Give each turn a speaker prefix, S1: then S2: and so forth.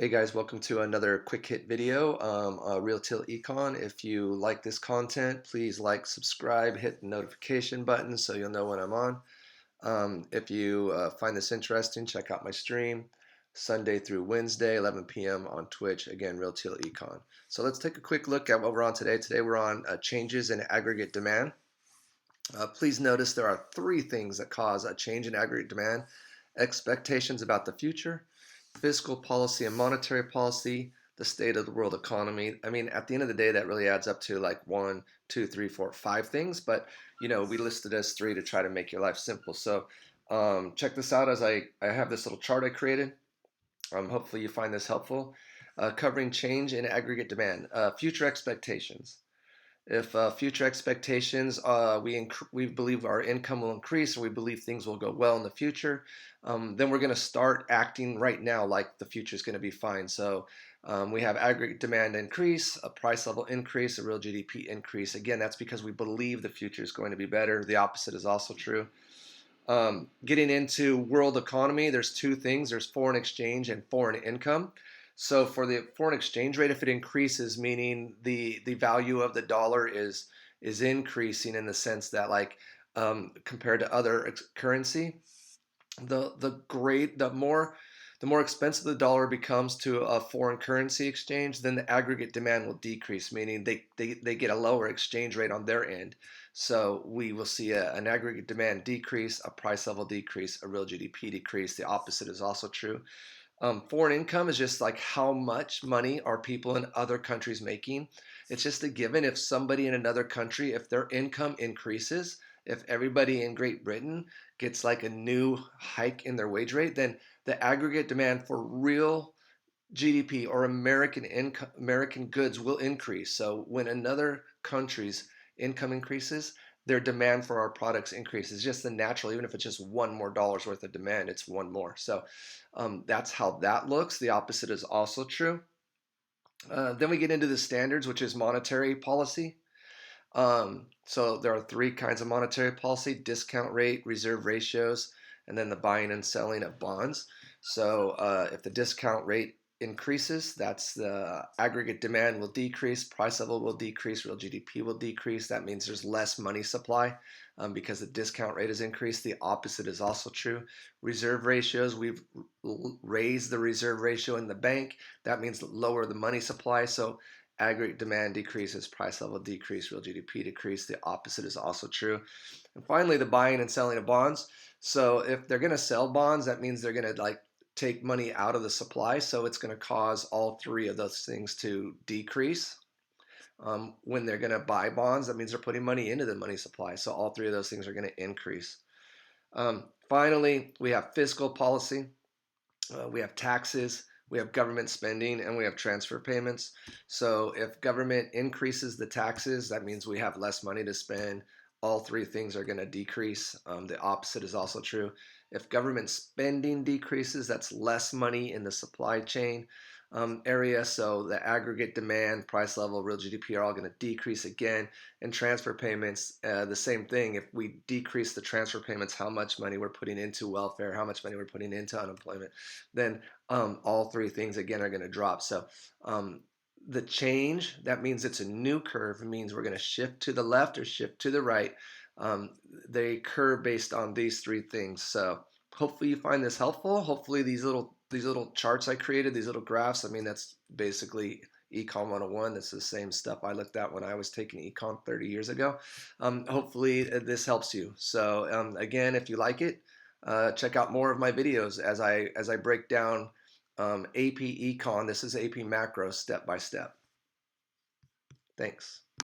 S1: Hey guys, welcome to another quick hit video, Real Till Econ. If you like this content, please like, subscribe, hit the notification button so you'll know when I'm on. If you find this interesting, check out my stream Sunday through Wednesday, 11 p.m. on Twitch. Again, Real Till Econ. So let's take a quick look at what we're on today. Today we're on changes in aggregate demand. Please notice there are three things that cause a change in aggregate demand: expectations about the future, fiscal policy and monetary policy, the state of the world economy. I mean, at the end of the day, that really adds up to like one, two, three, four, five things. But we listed as three to try to make your life simple. So check this out as I have this little chart I created. Hopefully you find this helpful. Covering change in aggregate demand, future expectations. If future expectations, we believe our income will increase, or we believe things will go well in the future, then we're going to start acting right now like the future is going to be fine. So we have aggregate demand increase, a price level increase, a real GDP increase. Again, that's because we believe the future is going to be better. The opposite is also true. Getting into world economy, there's two things. There's foreign exchange and foreign income. So for the foreign exchange rate, if it increases, meaning the value of the dollar is increasing in the sense that compared to other currency, the more expensive the dollar becomes to a foreign currency exchange, then the aggregate demand will decrease, meaning they get a lower exchange rate on their end. So we will see an aggregate demand decrease, a price level decrease, a real GDP decrease. The opposite is also true. Foreign income is just like how much money are people in other countries making. It's just a given. If somebody in another country, if their income increases, if everybody in Great Britain gets like a new hike in their wage rate, then the aggregate demand for real GDP or American income, American goods will increase. So when another country's income increases, their demand for our products increases. Just the natural, even if it's just one more dollars worth of demand, it's one more. So that's how that looks. The opposite is also true. Then we get into the standards, which is monetary policy. So there are three kinds of monetary policy: discount rate, reserve ratios, and then the buying and selling of bonds. So if the discount rate increases, that's the aggregate demand will decrease, price level will decrease, real GDP will decrease. That means there's less money supply because the discount rate is increased. The opposite is also true. Reserve ratios, we've raised the reserve ratio in the bank. That means lower the money supply. So aggregate demand decreases, price level decrease, real GDP decrease. The opposite is also true. And finally, the buying and selling of bonds. So if they're going to sell bonds, that means they're going to take money out of the supply. So it's going to cause all three of those things to decrease. When they're going to buy bonds, that means they're putting money into the money supply. So all three of those things are going to increase. Finally, we have fiscal policy. We have taxes, we have government spending, and we have transfer payments. So if government increases the taxes, that means we have less money to spend. All three things are going to decrease. The opposite is also true. If government spending decreases, that's less money in the supply chain area. So the aggregate demand, price level, real GDP are all going to decrease again. And transfer payments, the same thing. If we decrease the transfer payments, how much money we're putting into welfare, how much money we're putting into unemployment, then all three things again are going to drop. So the change, that means it's a new curve. It means we're going to shift to the left or shift to the right. They curve based on these three things. So hopefully you find this helpful. Hopefully these little charts I created, these little graphs, I mean, that's basically Econ 101. That's the same stuff I looked at when I was taking Econ 30 years ago. Hopefully this helps you. So again, if you like it, check out more of my videos as I break down AP Econ. This is AP Macro step by step. Thanks.